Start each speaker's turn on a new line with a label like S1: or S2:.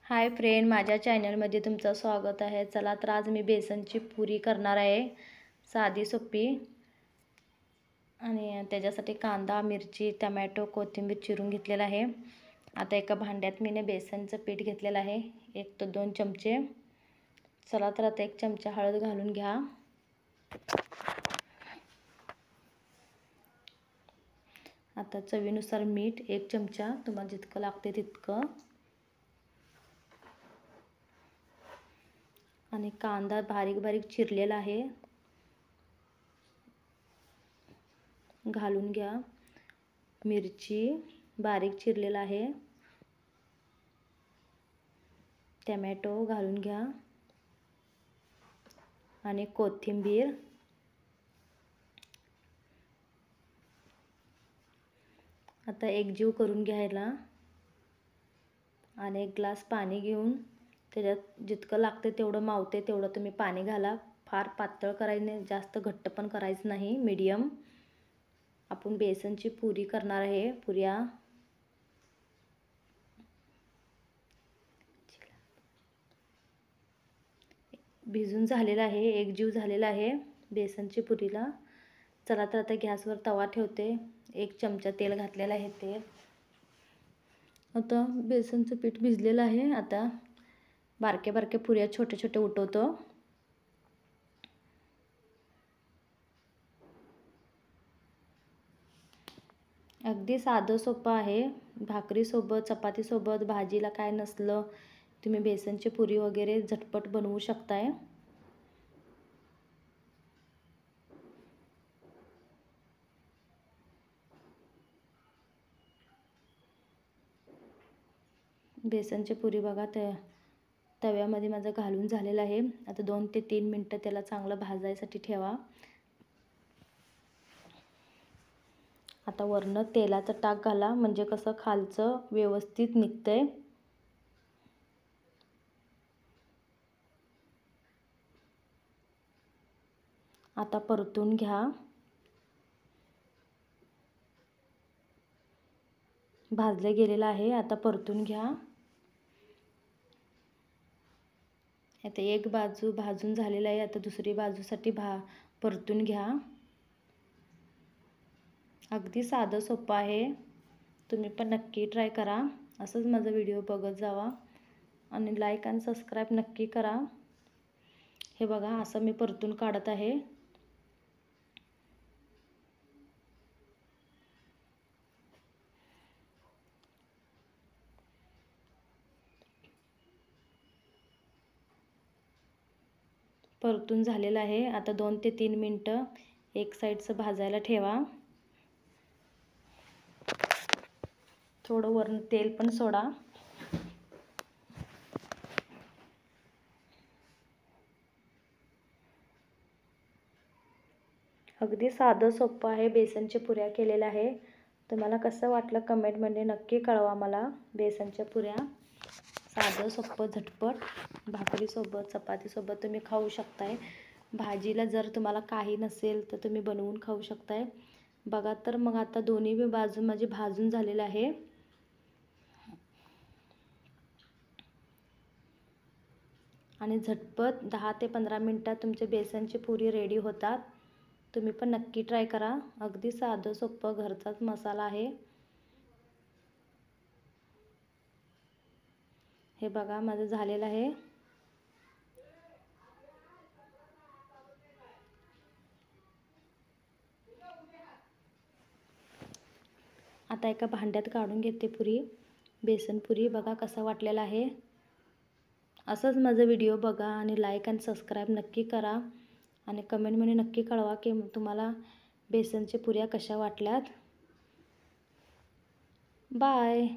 S1: Hi friend, माझ्या चॅनलमध्ये तुमचं स्वागत आहे। चला तर आज मी बेसनची पुरी करणार आहे, साधी सोपी। आणि त्याच्यासाठी कांदा, मिरची, टोमॅटो, कोथिंबीर चिरून घेतलेला आहे। आता एका भांड्यात मी बेसनचं पीठ घेतलेलं आहे, 1 ते 2 चमचे। चला तर आता 1 चमचा हळद घालून घ्या। आता चवीनुसार मीठ 1 चमचा, तुम्हाला जितकं लागते तितकं। आणि कांदा बारीक बारीक चिरलेला आहे, घालून घ्या। मिरची बारीक चिरलेला आहे, टोमॅटो घालून घ्या आणि कोथिंबीर। आता एकजीव करून घ्यायला आणि 1 ग्लास पाणी घेऊन त्याच्यात जितकं लागते तेवढं मावते तेवढं तुम्ही पाणी घाला। फार पातळ करायचं नाही, जास्त घट्ट पण करायचं नाही, मीडियम। आपण बेसनची पुरी करणार आहे, पुऱ्या। भिजून झालेला आहे, एकजीव झालेला आहे बेसनची पुरीला। चला तर आता गॅसवर तवा ठेवते, 1 चमचा तेल घातलेलं आहे। तेल आता बेसनचं पीठ भिजलेलं आहे। आता बारके बारके पुऱ्या छोटे छोटे उठवतो। अगदी साधं सोपं आहे, भाकरीसोबत, चपातीसोबत, भाजीला काय नसलं तुम्ही बेसनची पुरी वगैरे झटपट बनवू शकताय। बेसनची पुरी बघा तव्यामध्ये माझं घालून झालेलं आहे। आता 2 ते 3 मिनिटं त्याला चांगलं भाजायसाठी ठेवा। आता वरनं तेलाचं टाक घाला, म्हणजे कसं खालचं व्यवस्थित निघतंय। आता परतून घ्या। भाजले गेलेलं आहे, आता परतून घ्या। आता एक बाजू भाजून झालेला आहे, आता दुसरी बाजूसाठी परतून घ्या। अगदी साधं सोपं आहे, तुम्ही पण नक्की ट्राय करा। असंच माझा व्हिडिओ बघत जावा आणि लाईक आणि सबस्क्राईब नक्की करा। हे बघा असं मी परतून काढत आहे। परतून झालेलं आहे। आता 2 ते 3 मिनिटं एक साईडचं भाजायला ठेवा। थोडं वरून तेल पण सोडा। अगदी साधं सोपं आहे, बेसनच्या पुऱ्या केलेल्या आहे। तुम्हाला कसं वाटलं कमेंटमध्ये नक्की कळवा मला। बेसनच्या पुऱ्या साधं सोपं झटपट भाकरीसोबत, चपातीसोबत तुम्ही खाऊ शकताय। भाजीला जर तुम्हाला काही नसेल तर तुम्ही बनवून खाऊ शकताय। बघा तर मग आता दोन्ही बाजू माझी भाजून झालेलं आहे। आणि झटपट 10 ते 15 मिनिटात तुमचे बेसनची पुरी रेडी होतात। तुम्ही पण नक्की ट्राय करा। अगदी साधं सोपं घरचाच मसाला आहे। हे बघा माझं झालेलं आहे। आता एका भांड्यात काढून घेते पुरी, बेसन पुरी। बघा कसं वाटलेलं आहे। असंच माझा व्हिडिओ बघा आणि लाईक आणि सबस्क्राईब नक्की करा आणि कमेंटमध्ये नक्की कळवा की तुम्हाला बेसनच्या पुऱ्या कशा वाटल्यात। बाय।